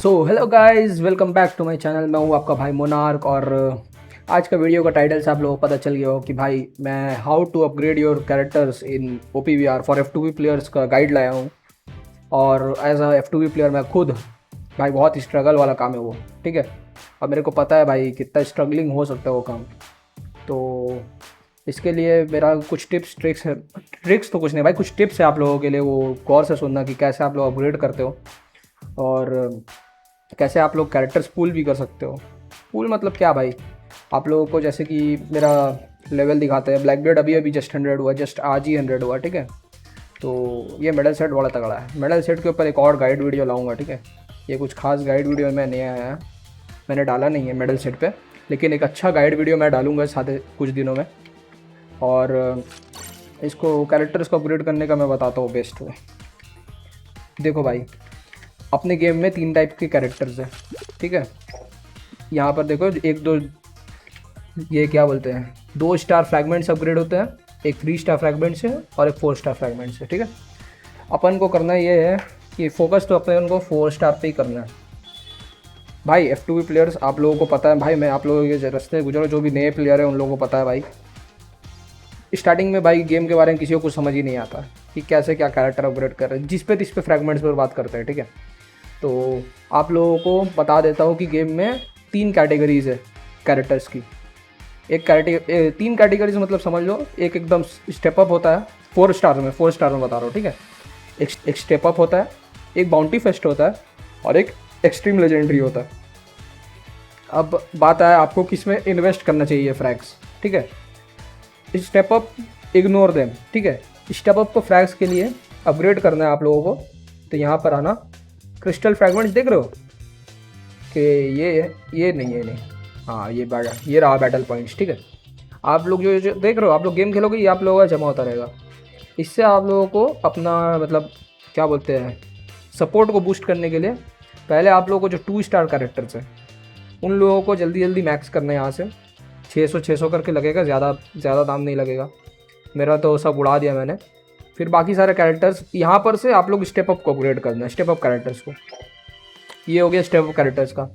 So hello guys, welcome back to my channel. मैं हूँ आपका भाई मोनार्क। और आज का वीडियो का टाइटल से आप लोगों को पता चल गया हो कि भाई मैं how to upgrade your characters in OPVR for F2V players का गाइड लाया हूँ। और एज अ F2V प्लेयर मैं खुद भाई बहुत स्ट्रगल वाला काम है वो, ठीक है। और मेरे को पता है भाई कितना स्ट्रगलिंग हो सकता है वो काम। तो इसके लिए मेरा कुछ टिप्स ट्रिक्स है। ट्रिक्स तो कुछ नहीं भाई, कुछ टिप्स है आप लोगों के लिए, वो गौर से सुनना कि कैसे आप लोग अपग्रेड करते हो और कैसे आप लोग कैरेक्टर्स पूल भी कर सकते हो। पूल मतलब क्या भाई, आप लोगों को जैसे कि मेरा लेवल दिखाते हैं। ब्लैक बेल्ट अभी अभी जस्ट 100 हुआ, जस्ट आज ही 100 हुआ, ठीक है। तो ये मेडल सेट बड़ा तगड़ा है। मेडल सेट के ऊपर एक और गाइड वीडियो लाऊंगा, ठीक है। ये कुछ खास गाइड वीडियो में नहीं आया है, मैंने डाला नहीं है मेडल सेट पे, लेकिन एक अच्छा गाइड वीडियो मैं डालूंगा साथ कुछ दिनों में। और इसको कैरेक्टर्स को अपग्रेड करने का मैं बताता हूँ बेस्ट वे। देखो भाई, अपने गेम में 3 टाइप के कैरेक्टर्स हैं, ठीक है। यहाँ पर देखो, एक दो ये क्या बोलते हैं, 2 स्टार फ्रैगमेंट्स अपग्रेड होते हैं, एक 3 स्टार फ्रैगमेंट से और एक 4 स्टार फ्रैगमेंट से, ठीक है। अपन को करना ये है कि फोकस तो अपन को 4 स्टार पे ही करना है भाई। F2V प्लेयर्स आप लोगों को पता है भाई, मैं आप लोगों के रास्ते गुजरो, जो भी नए प्लेयर हैं उन लोगों को पता है भाई। स्टार्टिंग में भाई गेम के बारे में किसी को कुछ समझ ही नहीं आता कि कैसे क्या कैरेक्टर अपग्रेड कर रहे हैं, जिस पे फ्रैगमेंट्स पर बात करते हैं, ठीक है। तो आप लोगों को बता देता हूँ कि गेम में 3 कैटेगरीज है कैरेक्टर्स की। एक कैटेगरी 3 कैटेगरीज मतलब समझ लो, एक एकदम स्टेप अप होता है 4 स्टार में, 4 स्टार में बता रहा हूँ, ठीक है। एक स्टेप अप होता है, एक बाउंटी फेस्ट होता है और एक एक्सट्रीम लेजेंडरी होता है। अब बात है आपको किस में इन्वेस्ट करना चाहिए फ्रैग्स, ठीक है। स्टेप अप इग्नोर देम, ठीक है। स्टेप अप को फ्रैग्स के लिए अपग्रेड करना है आप लोगों को, तो यहाँ पर आना। क्रिस्टल फ्रैगमेंट्स देख रहे हो कि ये नहीं, हाँ ये रहा बैटल पॉइंट्स, ठीक है। आप लोग जो देख रहे हो, आप लोग गेम खेलोगे, ये आप लोगों का जमा होता रहेगा। इससे आप लोगों को अपना मतलब क्या बोलते हैं, सपोर्ट को बूस्ट करने के लिए पहले आप लोगों को जो 2 स्टार कैरेक्टर्स हैं उन लोगों को जल्दी जल्दी मैक्स करना है। यहाँ से 600 करके लगेगा, ज़्यादा दाम नहीं लगेगा। मेरा तो सब उड़ा दिया मैंने। फिर बाकी सारे कैरेक्टर्स यहाँ पर से आप लोग स्टेप अप को अपग्रेड करना है, स्टेप अप कैरेक्टर्स को। ये हो गया स्टेप अप कैरेक्टर्स का।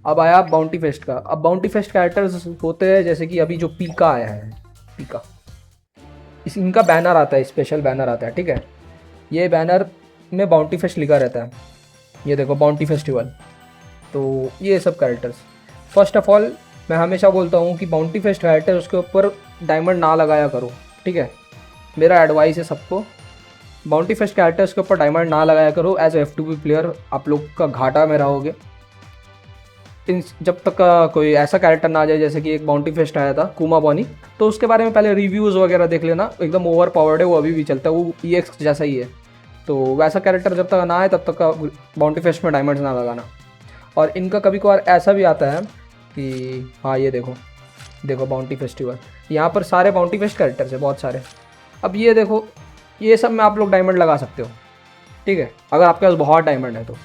अब आया बाउंटी फेस्ट का। अब बाउंटी फेस्ट कैरेक्टर्स होते हैं जैसे कि अभी जो पीका आया है, पीका, इनका बैनर आता है, स्पेशल बैनर आता है, ठीक है। ये बैनर में बाउंटी फेस्ट लिखा रहता है, ये देखो बाउंटी फेस्टिवल। तो ये सब कैरेक्टर्स, फर्स्ट ऑफ ऑल मैं हमेशा बोलता हूँ कि बाउंटी फेस्ट कैरेक्टर उसके ऊपर डायमंड ना लगाया करो, ठीक है। मेरा एडवाइस है सबको, बाउंटी फेस्ट कैरेक्टर्स के ऊपर डायमंड ना लगाया करो। एज ए F2V प्लेयर आप लोग का घाटा में रहोगे जब तक का कोई ऐसा कैरेक्टर ना आ जाए। जैसे कि एक बाउंटी फेस्ट आया था कुमा बॉनी, तो उसके बारे में पहले रिव्यूज़ वगैरह देख लेना, एकदम ओवर पावर्ड है वो, अभी भी चलता है वो, EX जैसा ही है। तो वैसा कैरेक्टर जब तक ना आए तब तक का बाउंटी फेस्ट में डायमंड्स ना लगाना। और इनका कभी कभार ऐसा भी आता है कि हाँ ये देखो बाउंटी फेस्टिवल, यहाँ पर सारे बाउंटी फेस्ट कैरेक्टर्स है बहुत सारे। अब ये देखो, ये सब में आप लोग डायमंड लगा सकते हो, ठीक है, अगर आपके पास बहुत डायमंड है तो।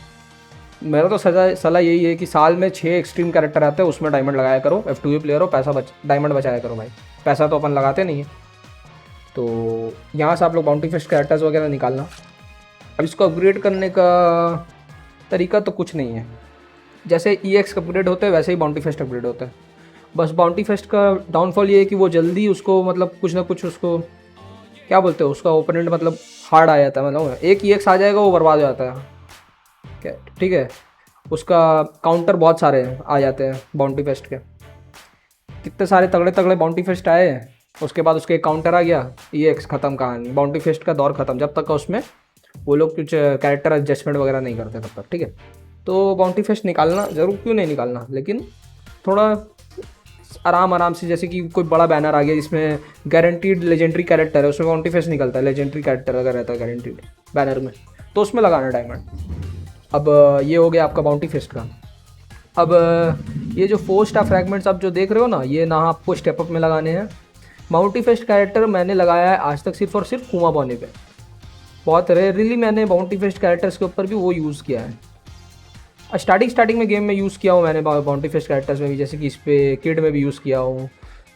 मेरा तो सलाह यही है कि साल में 6 एक्सट्रीम कैरेक्टर आते हैं, उसमें डायमंड लगाया करो। F2V प्लेयर हो, डायमंड बचाया करो भाई, पैसा तो अपन लगाते नहीं है। तो यहाँ से आप लोग बाउंटी फेस्ट कैरेक्टर्स वगैरह निकालना। अब इसको अपग्रेड करने का तरीका तो कुछ नहीं है, जैसे EX अपग्रेड होते हैं वैसे ही बाउंटी फेस्ट अपग्रेड होता है। बस बाउंटी फेस्ट का डाउनफॉल ये है कि वो जल्दी उसको मतलब कुछ ना कुछ उसको क्या बोलते हैं, उसका ओपोनेंट मतलब हार्ड आ जाता है, मतलब एक EX आ जाएगा वो बर्बाद हो जाता है, क्या, ठीक है। उसका काउंटर बहुत सारे आ जाते हैं बाउंटी फेस्ट के, कितने सारे तगड़े तगड़े बाउंटी फेस्ट आए, उसके बाद उसके एक काउंटर आ गया, EX ख़त्म कहानी, बाउंटी फेस्ट का दौर ख़त्म। जब तक का उसमें वो लोग कुछ कैरेक्टर एडजस्टमेंट वगैरह नहीं करते तब तक, ठीक है। तो बाउंटी फेस्ट निकालना ज़रूर, क्यों नहीं निकालना, लेकिन थोड़ा आराम से। जैसे कि कोई बड़ा बैनर आ गया जिसमें गारंटीड लेजेंडरी कैरेक्टर है, उसमें बाउंटी फेस्ट निकलता है, लेजेंडरी कैरेक्टर अगर रहता है गारंटीड बैनर में, तो उसमें लगाना डायमंड। अब ये हो गया आपका बाउंटी फेस्ट का। अब ये जो 4 स्टार फ्रैगमेंट्स आप जो देख रहे हो ना, ये ना आपको स्टेप अप में लगाने हैं। बाउंटी फेस्ट कैरेक्टर मैंने लगाया है आज तक सिर्फ और सिर्फ कुमा बॉनी पे, बहुत रेयरली मैंने बाउंटी फेस्ट कैरेक्टर्स के ऊपर भी वो यूज़ किया है। स्टार्टिंग में गेम में यूज़ किया हूँ मैंने बाउंटी फेस्ट कैरेक्टर्स में भी, जैसे कि इस पर किड में भी यूज़ किया हूँ,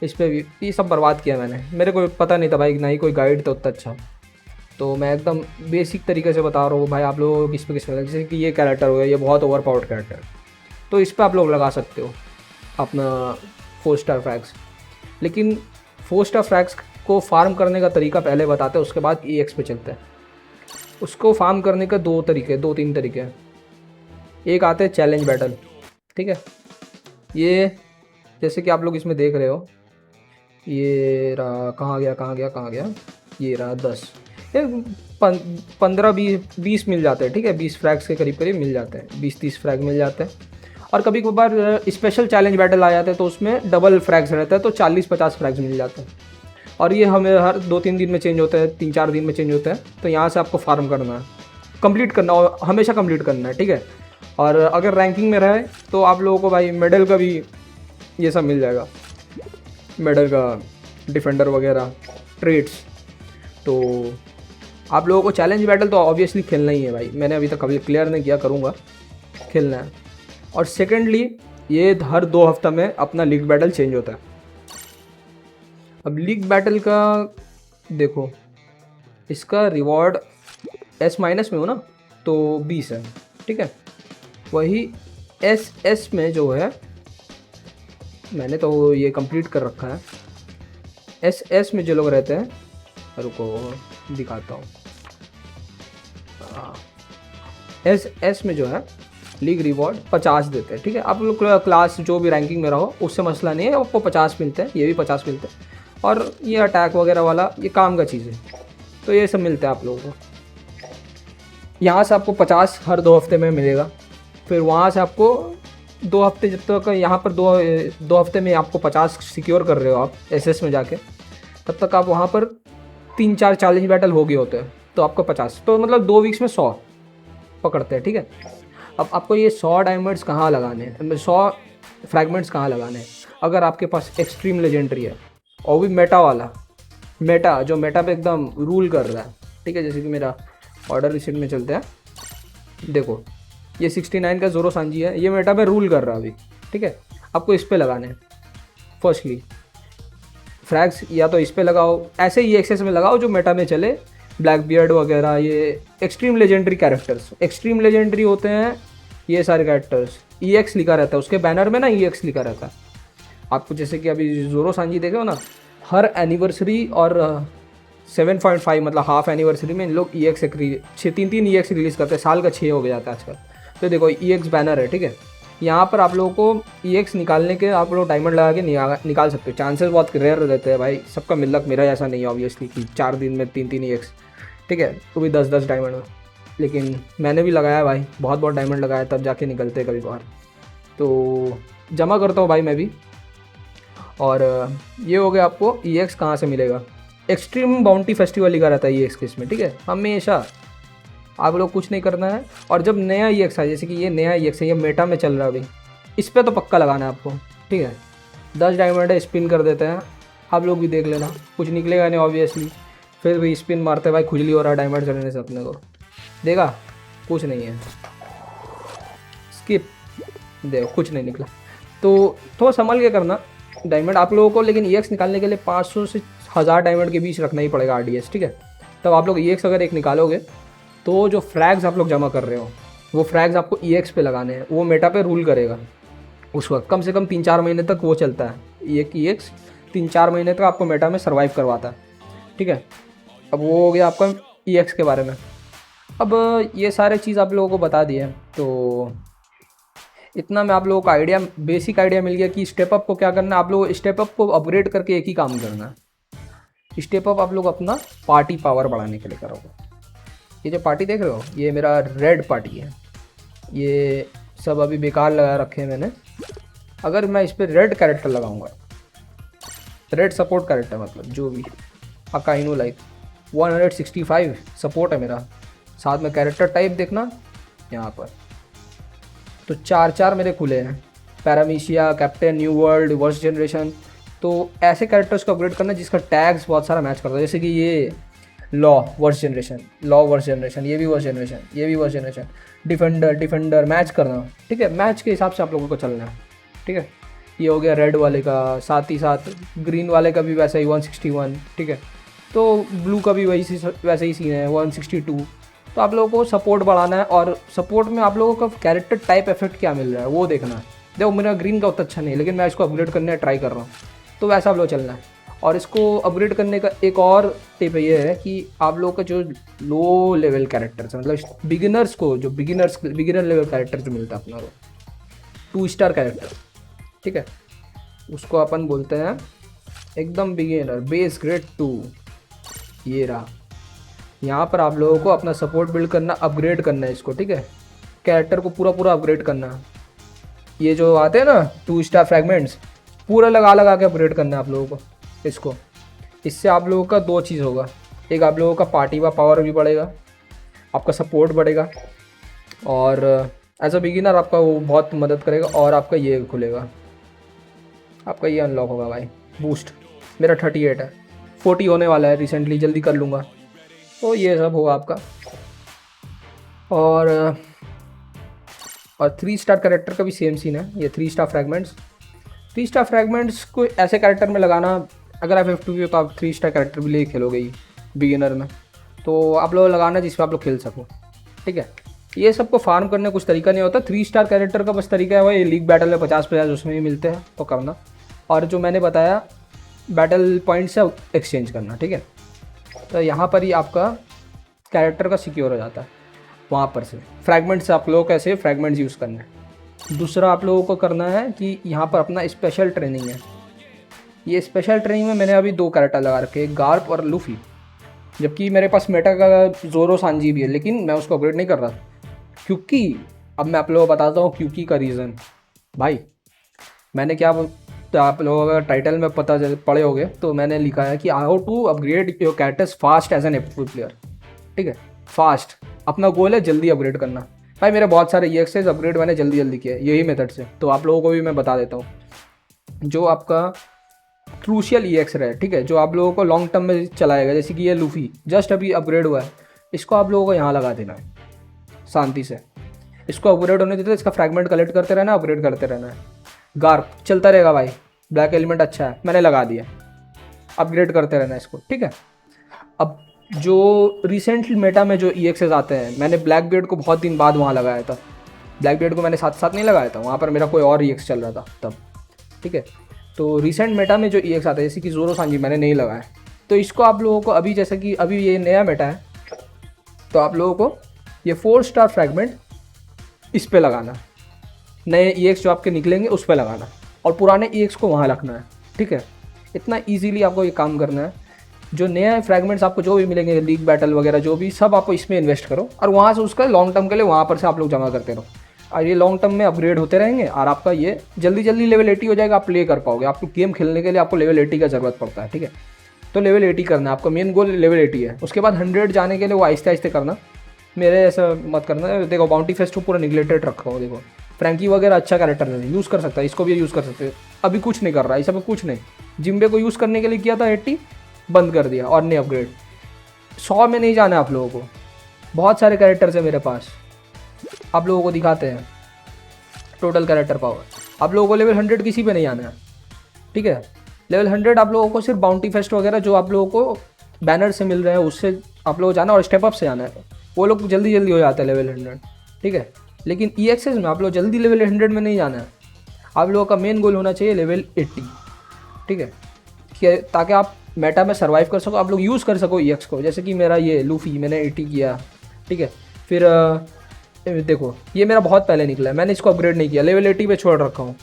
इस पर भी, ये सब बर्बाद किया मैंने। मेरे को पता नहीं था भाई, ना ही कोई गाइड था उतना अच्छा। तो तो मैं एकदम बेसिक तरीके से बता रहा हूँ भाई आप लोगों को किस पे जैसे कि ये कैरेक्टर हो गया, ये बहुत ओवर पावर्ड कैरेक्टर, तो इस पर आप लोग लगा सकते हो अपना 4 स्टार फ्रैग्स। लेकिन 4 स्टार फ्रैग्स को फार्म करने का तरीका पहले बताते हैं, उसके बाद EX पे चलते हैं। उसको फार्म करने का 2-3 तरीके हैं। एक आते हैं चैलेंज बैटल, ठीक है। ये जैसे कि आप लोग इसमें देख रहे हो, ये रहा, कहाँ गया, ये रहा 10, ये 15-20 मिल जाते हैं, ठीक है। 20 फ्रैग्स के करीब मिल जाते हैं, 20-30 फ्रैग मिल जाते हैं। और कभी कभार स्पेशल चैलेंज बैटल आ जाते हैं तो उसमें डबल फ्रैग्स रहता है, तो 40-50 फ्रैग्स मिल जाते हैं। और ये हमें हर 2-3 दिन में चेंज होता है, 3-4 दिन में चेंज होता है। तो यहाँ से आपको फार्म करना है, कंप्लीट करना, और हमेशा कंप्लीट करना है, ठीक है। और अगर रैंकिंग में रहे तो आप लोगों को भाई मेडल का भी ये सब मिल जाएगा, मेडल का, डिफेंडर वगैरह, ट्रेड्स। तो आप लोगों को चैलेंज बैटल तो ऑब्वियसली खेलना ही है भाई, मैंने अभी तक कभी क्लियर नहीं किया, करूँगा, खेलना है। और सेकेंडली ये हर 2 हफ्ता में अपना लीग बैटल चेंज होता है। अब लीग बैटल का देखो, इसका रिवॉर्ड S- में हो ना तो 20 है, ठीक है। वही SS में जो है, मैंने तो ये कंप्लीट कर रखा है। SS में जो लोग रहते हैं, रुको दिखाता हूँ। SS में जो है लीग रिवॉर्ड 50 देते हैं, ठीक है। आप लोग क्लास जो भी रैंकिंग में रहो उससे मसला नहीं है, आपको 50 मिलते हैं, ये भी 50 मिलते हैं। और ये अटैक वगैरह वाला ये काम का चीज़ है, तो ये सब मिलता है आप लोगों को। यहाँ से आपको 50 हर 2 हफ्ते में मिलेगा। फिर वहाँ से आपको 2 हफ्ते, जब तक यहाँ पर 2 हफ्ते में आपको 50 सिक्योर कर रहे हो आप SS में जाके, तब तक आप वहाँ पर 3-4 चैलेंज बैटल हो गए होते हैं, तो आपको 50, तो मतलब 2 वीक्स में 100 पकड़ते हैं, ठीक है। अब आपको ये 100 डायमंड्स कहाँ लगाने हैं, 100 फ्रैगमेंट्स कहाँ लगाने हैं? अगर आपके पास एक्सट्रीम लेजेंडरी है, और भी मेटा वाला, मेटा जो मेटा पे एकदम रूल कर रहा है, ठीक है। जैसे कि मेरा ऑर्डर रिसेंट में चलते हैं, देखो ये 69 का जोरो सांजी है, ये मेटा पे रूल कर रहा है अभी, ठीक है। आपको इस पे लगाने हैं फर्स्टली फ्रैग्स, या तो इस पे लगाओ, ऐसे ही एक्सेस में लगाओ जो मेटा में चले, ब्लैक बियर्ड वगैरह, ये extreme legendary characters. Extreme legendary होते हैं ये सारे कैरेक्टर्स, EX लिखा रहता है उसके बैनर में ना, EX लिखा रहता है। आपको जैसे कि अभी जोरो सांजी देखे हो ना, हर एनिवर्सरी और 7.5 मतलब हाफ एनिवर्सरी में इन लोग EX 3 EX रिलीज़ करते हैं, साल का 6 हो गया जाता है आजकल। तो देखो EX बैनर है, ठीक है। यहाँ पर आप लोगों को EX निकालने के आप लोग डायमंड लगा के निकाल सकते हो। चांसेस बहुत रेयर रहते हैं भाई, सबका मिलक मेरा ऐसा नहीं है ऑब्वियसली कि 4 दिन में 3 EX, ठीक है, तो भी 10 डायमंड में। लेकिन मैंने भी लगाया भाई, बहुत डायमंड लगाया, तब जाके निकलते हैं कभी बाहर। तो जमा करता हूँ भाई मैं भी। और ये हो गया आपको EX कहाँ से मिलेगा, एक्सट्रीम बाउंटी फेस्टिवल लिखा रहता है EX के इसमें, ठीक है। हमेशा आप लोग कुछ नहीं करना है। और जब नया EX है, जैसे कि ये नया EX है, ये मेटा में चल रहा है अभी, इस पर तो पक्का लगाना है आपको, ठीक है। 10 डायमंड है, स्पिन कर देते हैं, आप लोग भी देख लेना, कुछ निकलेगा नहीं ऑब्वियसली। फिर भी स्पिन मारते भाई, खुजली हो रहा है डायमंड चढ़ने से अपने को, देखा कुछ नहीं है, स्किप, देखो कुछ नहीं निकला। तो थोड़ा संभल के करना डायमंड आप लोगों को। लेकिन EX निकालने के लिए 500 से 1000 डायमंड के बीच रखना ही पड़ेगा RDS, ठीक है। तब आप लोग EX अगर एक निकालोगे तो जो फ्रैग्स आप लोग जमा कर रहे हो वो फ्रैग्स आपको EX पे लगाने हैं, वो मेटा पे रूल करेगा उस वक्त। कम से कम 3-4 महीने तक वो चलता है, एक EX 3-4 महीने तक आपको मेटा में सर्वाइव करवाता है, ठीक है। अब वो हो गया आपका EX के बारे में। अब ये सारे चीज़ आप लोगों को बता दिए, तो इतना में आप लोगों को आइडिया, बेसिक आइडिया मिल गया कि स्टेप अप को क्या करना है। आप लोग स्टेप अप को अपग्रेड करके एक ही काम करना है, स्टेप अप आप लोग अपना पार्टी पावर बढ़ाने के लिए करोगे। ये जो पार्टी देख रहे हो, ये मेरा रेड पार्टी है, ये सब अभी बेकार लगा रखे हैं मैंने। अगर मैं इस पर रेड कैरेक्टर लगाऊंगा, रेड सपोर्ट कैरेक्टर मतलब जो भी अकाइनो लाइक 165 सपोर्ट है मेरा, साथ में कैरेक्टर टाइप देखना यहाँ पर, तो 4 मेरे खुले हैं, पैरामीशिया, captain, new world, worst generation. तो ऐसे कैरेक्टर्स को अपग्रेड करना जिसका टैग्स बहुत सारा मैच करता है, जैसे कि ये लॉ वर्स्ट जनरेशन, ये भी वर्स्ट जनरेशन, ये भी वर्स्ट जनरेशन, डिफेंडर मैच करना, ठीक है। मैच के हिसाब से आप लोगों को चलना है, ठीक है। ये हो गया रेड वाले का, साथ ही साथ ग्रीन वाले का भी वैसा ही 161, ठीक है। तो ब्लू का भी वैसे ही सीन है 162। तो आप लोगों को सपोर्ट बढ़ाना है, और सपोर्ट में आप लोगों का कैरेक्टर टाइप इफेक्ट क्या मिल रहा है वो देखना है। देखो मेरा ग्रीन का उतना अच्छा नहीं है, लेकिन मैं इसको अपग्रेड करने ट्राई कर रहा हूँ, तो वैसा आप लोग चलना है। और इसको अपग्रेड करने का एक और टिप ये है कि आप लोगों का जो लो लेवल कैरेक्टर्स है, मतलब बिगिनर्स को, जो बिगिनर लेवल कैरेक्टर जो मिलता है अपना को 2 स्टार कैरेक्टर, ठीक है, उसको अपन बोलते हैं एकदम बिगिनर बेस ग्रेड 2। ये रहा, यहाँ पर आप लोगों को अपना सपोर्ट बिल्ड करना, अपग्रेड करना है इसको, ठीक है, कैरेक्टर को पूरा पूरा अपग्रेड करना है। ये जो आते हैं ना 2 स्टार फ्रैगमेंट्स, पूरा लगा के अपग्रेड करना है आप लोगों को इसको। इससे आप लोगों का 2 चीज़ होगा, एक आप लोगों का पार्टी का पावर भी बढ़ेगा, आपका सपोर्ट बढ़ेगा, और एज अ बिगिनर आपका वो बहुत मदद करेगा। और आपका ये खुलेगा, आपका ये अनलॉक होगा भाई, बूस्ट। मेरा 38 है, 40 होने वाला है रिसेंटली, जल्दी कर लूँगा। तो ये सब होगा आपका। और 3 स्टार कैरेक्टर का भी सेम सीन है। ये 3 स्टार फ्रैगमेंट्स, 3 स्टार फ्रैगमेंट्स को ऐसे कैरेक्टर में लगाना, अगर आप F2 हो तो आप 3 स्टार कैरेक्टर भी ले खेलोगे ही बिगिनर में, तो आप लोग लगाना जिसमें आप लोग खेल सको, ठीक है। ये सबको फार्म करने कुछ तरीका नहीं होता, 3 स्टार कैरेक्टर का बस तरीका है वही लीग बैटल में 50 उसमें भी मिलते हैं तो करना, और जो मैंने बताया बैटल पॉइंट से एक्सचेंज करना, ठीक है। तो यहाँ पर ही आपका कैरेक्टर का सिक्योर हो जाता है। वहाँ पर से फ्रैगमेंट्स आप लोगों को कैसे फ्रैगमेंट्स यूज़ करना है। दूसरा आप लोगों को करना है कि यहाँ पर अपना स्पेशल ट्रेनिंग है। ये स्पेशल ट्रेनिंग में मैंने अभी 2 कैरेक्टर लगा रखे, गार्प और लूफी, जबकि मेरे पास मेटा का जोरो सांजी भी है, लेकिन मैं उसको अपग्रेड नहीं कर रहा, क्योंकि अब मैं आप लोगों को बताता हूँ क्योंकि का रीज़न। भाई मैंने क्या, आप लोगों का टाइटल में पता पढ़े होगे, तो मैंने लिखा है कि how to upgrade your characters fast as an F2 player, ठीक है। फास्ट अपना गोल है, जल्दी अपग्रेड करना। भाई मेरे बहुत सारे EXs अपग्रेड मैंने जल्दी किया यही मेथड से, तो आप लोगों को भी मैं बता देता हूँ। जो आपका क्रूशियल EX रहे, ठीक है, जो आप लोगों को लॉन्ग टर्म में चलाएगा, जैसे कि ये लूफी जस्ट अभी अपग्रेड हुआ है, इसको आप लोगों को यहाँ लगा देना है शांति से। इसको अपग्रेड होने देते, इसका फ्रैगमेंट कलेक्ट करते रहना, अपग्रेड करते रहना है। गार्प चलता रहेगा भाई, ब्लैक एलिमेंट अच्छा है, मैंने लगा दिया, अपग्रेड करते रहना इसको, ठीक है। अब जो रिसेंटली मेटा में जो EXs आते हैं, मैंने ब्लैक बियर्ड को बहुत दिन बाद वहाँ लगाया था। ब्लैक बियर्ड को मैंने साथ साथ नहीं लगाया था, वहाँ पर मेरा कोई और EX चल रहा था तब, ठीक है। तो रिसेंट मेटा में जो EX आता है, जैसे कि जोरो सांजी, मैंने नहीं लगाया, तो इसको आप लोगों को अभी, जैसे कि अभी ये नया मेटा है, तो आप लोगों को ये 4 स्टार फ्रैगमेंट इस पे लगाना, नए EX जो आपके निकलेंगे उस पर लगाना, और पुराने EX को वहाँ रखना है, ठीक है। इतना ईजीली आपको ये काम करना है। जो नया फ्रैगमेंट्स आपको जो भी मिलेंगे, लीग बैटल वगैरह जो भी, सब आपको इसमें इन्वेस्ट करो, और वहाँ से उसका लॉन्ग टर्म के लिए वहाँ पर से आप लोग जमा करते रहो, और ये लॉन्ग टर्म में अपग्रेड होते रहेंगे, और आपका ये जल्दी लेवल 80 हो जाएगा, आप प्ले कर पाओगे। आपको गेम खेलने के लिए आपको लेवल 80 का ज़रूरत पड़ता है, ठीक है। तो लेवल 80 करना है आपका मेन गोल, लेवल 80 है। उसके बाद 100 जाने के लिए वो आहिस्ते आहिस्ते करना, मेरे ऐसा मत करना। देखो बाउंटी फेस्ट को पूरा निगलेक्टेड रखा हो, देखो फ्रैंकी वगैरह अच्छा कैरेक्टर नहीं, यूज़ कर सकता है, इसको भी यूज़ कर सकते हैं। अभी कुछ नहीं कर रहा है, इस सब कुछ नहीं। जिम्बे को यूज़ करने के लिए किया था 80, बंद कर दिया, और नहीं अपग्रेड। 100 में नहीं जाना है आप लोगों को, बहुत सारे कैरेक्टर्स है मेरे पास, आप लोगों को दिखाते हैं टोटल कैरेक्टर पावर। आप लोगों को लेवल 100 किसी पे नहीं आना है, ठीक है। लेवल 100 आप लोगों को सिर्फ बाउंटी फेस्ट वगैरह जो आप लोगों को बैनर से मिल रहे हैं उससे आप लोगों को जाना, और स्टेप अप से जाना है, वो लोग जल्दी हो जाता है लेवल 100, ठीक है। लेकिन EXs में आप लोग जल्दी लेवल 100 में नहीं जाना है, आप लोगों का मेन गोल होना चाहिए लेवल 80, ठीक है, कि ताकि आप मेटा में सर्वाइव कर सको, आप लोग यूज़ कर सको EX को। जैसे कि मेरा ये लूफी मैंने 80 किया, ठीक है। फिर देखो ये मेरा बहुत पहले निकला है, मैंने इसको अपग्रेड नहीं किया, लेवल 80 पे छोड़ रखा हूँ।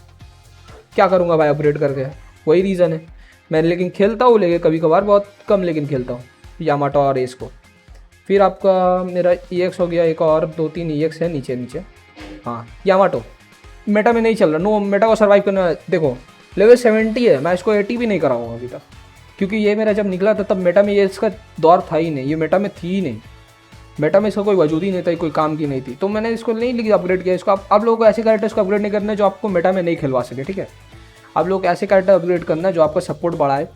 क्या करूँगा भाई अपग्रेड करके, वही रीज़न है। मैं लेकिन खेलता हूँ, लेकिन कभी कभार बहुत कम, लेकिन खेलता हूँ यामाटो और एस को। फिर आपका मेरा EX हो गया, एक और 2-3 EX है नीचे। हाँ यामाटो मेटा में नहीं चल रहा, नो मेटा को सर्वाइव करना है। देखो लेवल 70 है, मैं इसको 80 भी नहीं कराऊंगा अभी तक, क्योंकि ये मेरा जब निकला था तब मेटा में ये इसका दौर था ही नहीं, ये मेटा में थी ही नहीं, मेटा में इसका कोई वजूद ही नहीं था, कोई काम की नहीं थी। तो मैंने इसको नहीं लिखा अपग्रेड किया। इसको आप लोगों को ऐसे कैरेक्टर्स को अपग्रेड नहीं करना है जो आपको मेटा में नहीं खिलवा सके, ठीक है। आप लोग ऐसे कैरेक्टर अपग्रेड करना है जो आपका सपोर्ट बढ़ाए,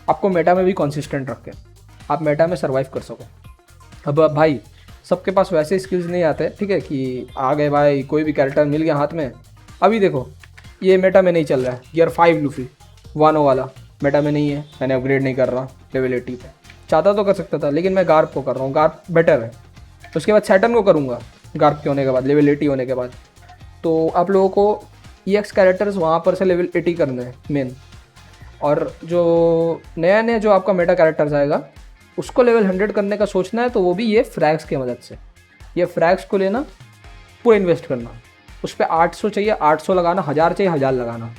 आपको मेटा में भी कॉन्सिस्टेंट रखे, आप मेटा में सर्वाइव कर सको। अब भाई सबके पास वैसे स्किल्स नहीं आते, ठीक है, कि आ गए भाई कोई भी कैरेक्टर मिल गया हाथ में। अभी देखो ये मेटा में नहीं चल रहा है, गियर 5 लूफी 1 वाला मेटा में नहीं है, मैंने अपग्रेड नहीं कर रहा लेवल 80 पे, चाहता तो कर सकता था, लेकिन मैं गार्प को कर रहा हूँ, गार्प बेटर है। उसके बाद सैटर्न को करूँगा गार्प के होने के बाद, लेवल 80 होने के बाद। तो आप लोगों को EX कैरेक्टर्स वहाँ पर से लेवल 80 करने हैं मेन। और जो नया नया जो आपका मेटा कैरेक्टर्स आएगा उसको लेवल 100 करने का सोचना है, तो वो भी ये फ्रैग्स की मदद से। ये फ्रैग्स को लेना, पूरा इन्वेस्ट करना, उस पर 800 चाहिए 800 लगाना, 1000 चाहिए 1000 लगाना,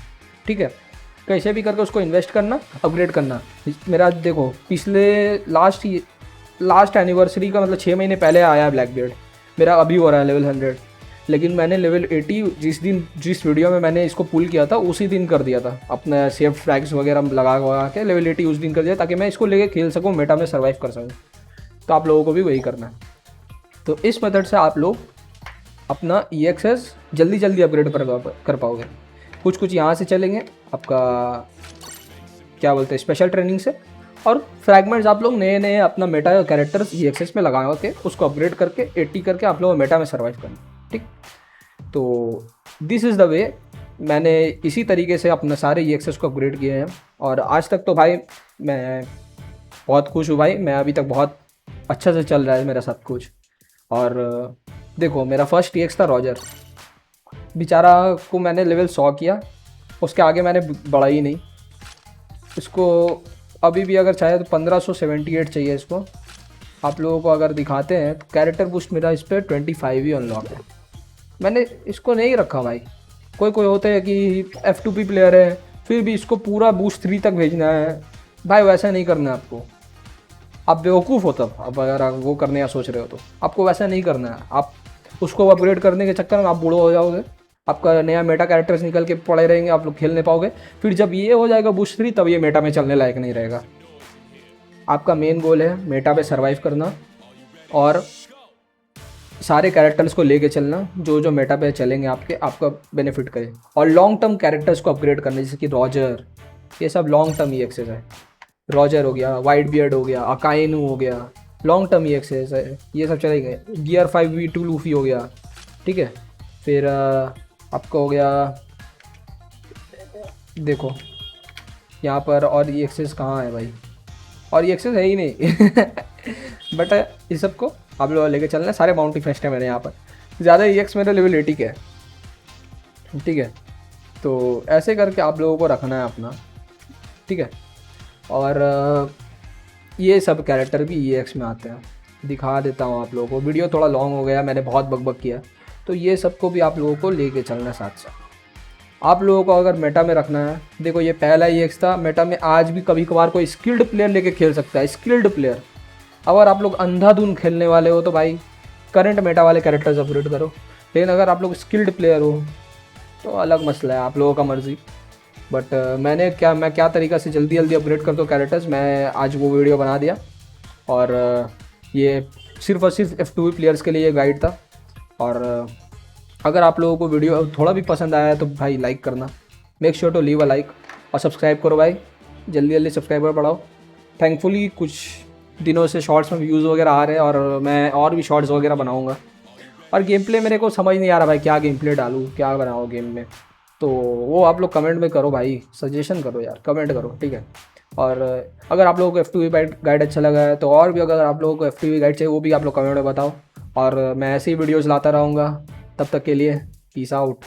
ठीक है। कैसे भी करके उसको इन्वेस्ट करना, अपग्रेड करना। मेरा देखो पिछले लास्ट एनिवर्सरी का मतलब 6 महीने पहले आया है ब्लैक बियर्ड, मेरा अभी हो रहा है लेवल 100। लेकिन मैंने लेवल 80 जिस वीडियो में मैंने इसको पुल किया था उसी दिन कर दिया था, अपने सेफ फ्रैग्स वगैरह लगा के लेवल 80 उस दिन कर दिया, ताकि मैं इसको लेके खेल सकूँ, मेटा में सर्वाइव कर सकूँ। तो आप लोगों को भी वही करना है। तो इस मेथड से आप लोग अपना EXS जल्दी जल्दी अपग्रेड कर पाओगे। कुछ यहाँ से चलेंगे आपका क्या बोलते हैं स्पेशल ट्रेनिंग से, और फ्रैगमेंट्स आप लोग नए नए अपना मेटा कैरेक्टर्स EXS में लगा के उसको अपग्रेड करके 80 करके आप लोग मेटा में सर्वाइव करना, ठीक। तो दिस इज़ द वे मैंने इसी तरीके से अपने सारे EXS को अपग्रेड किए हैं। और आज तक तो भाई मैं बहुत खुश हूँ भाई, मैं अभी तक बहुत अच्छा से चल रहा है मेरा सब कुछ। और देखो मेरा फर्स्ट EX था रॉजर, बेचारा को मैंने लेवल 100 किया, उसके आगे मैंने बढ़ा ही नहीं। इसको अभी भी अगर चाहे तो 1578 चाहिए इसको। आप लोगों को अगर दिखाते हैं तो कैरेक्टर बूस्ट मेरा इस पर 25 ही अनलॉक है, मैंने इसको नहीं रखा भाई। कोई होते हैं कि F2P प्लेयर है फिर भी इसको पूरा बूस्ट 3 तक भेजना है, भाई वैसा नहीं करना है आपको। आप बेवकूफ़ हो तब, अब अगर आप वो करने का सोच रहे हो तो आपको वैसा नहीं करना है। आप उसको अपग्रेड करने के चक्कर में आप बूढ़ो हो जाओगे, आपका नया मेटा कैरेक्टर्स निकल के पड़े रहेंगे, आप लोग खेल नहीं पाओगे। फिर जब ये हो जाएगा बूस्ट 3 तब ये मेटा में चलने लायक नहीं रहेगा। आपका मेन गोल है मेटा पे सर्वाइव करना और सारे कैरेक्टर्स को लेके चलना जो मेटा पे चलेंगे आपका बेनिफिट करे, और लॉन्ग टर्म कैरेक्टर्स को अपग्रेड करना, जैसे कि रॉजर, ये सब लॉन्ग टर्म EXS है। रॉजर हो गया, वाइट बियर्ड हो गया, अकाइनू हो गया, लॉन्ग टर्म EXS है, ये सब चलेंगे। गियर 5v2 लूफी हो गया, ठीक है। फिर आपका हो गया, देखो यहाँ पर और EXS कहाँ है भाई, और EXS है ही नहीं बट इस सब को आप लोग लेके चलना है। सारे बाउंटी फेस्ट है मेरे यहाँ पर, ज़्यादा EX मेरा लेवल 80 के है, ठीक है। तो ऐसे करके आप लोगों को रखना है अपना, ठीक है। और ये सब कैरेक्टर भी EX में आते हैं, दिखा देता हूँ आप लोगों को। वीडियो थोड़ा लॉन्ग हो गया, मैंने बहुत बकबक किया, तो ये सबको भी आप लोगों को लेके चलना है साथ साथ। आप लोगों को अगर मेटा में रखना है, देखो ये पहला EX था मेटा में, आज भी कभी कभार कोई स्किल्ड प्लेयर लेके खेल सकता है, स्किल्ड प्लेयर। अगर आप लोग अंधाधुन खेलने वाले हो तो भाई करंट मेटा वाले कैरेक्टर्स अपग्रेड करो, लेकिन अगर आप लोग स्किल्ड प्लेयर हो तो अलग मसला है, आप लोगों का मर्जी। बट मैं क्या तरीका से जल्दी जल्दी अपग्रेड करता हूँ कैरेक्टर्स, मैं आज वो वीडियो बना दिया। और ये सिर्फ और सिर्फ F2P प्लेयर्स के लिए ये गाइड था। और अगर आप लोगों को वीडियो थोड़ा भी पसंद आया तो भाई लाइक करना, make sure to leave a like, और सब्सक्राइब करो भाई, जल्दी जल्दी सब्सक्राइबर बढ़ाओ। थैंकफुली कुछ दिनों से शॉर्ट्स में व्यूज़ वगैरह आ रहे हैं, और मैं और भी शॉर्ट्स वगैरह बनाऊँगा। और गेम प्ले मेरे को समझ नहीं आ रहा भाई, क्या गेम प्ले डालूँ, क्या बनाऊँ गेम में, तो वो आप लोग कमेंट में करो भाई, सजेशन करो यार, कमेंट करो, ठीक है। और अगर आप लोगों को F2P गाइड अच्छा लगा है तो और भी अगर आप लोगों को F2P गाइड चाहिए वो भी आप लोग कमेंट में बताओ, और मैं ऐसे ही वीडियोज़ लाता रहूँगा। तब तक के लिए पीस आउट।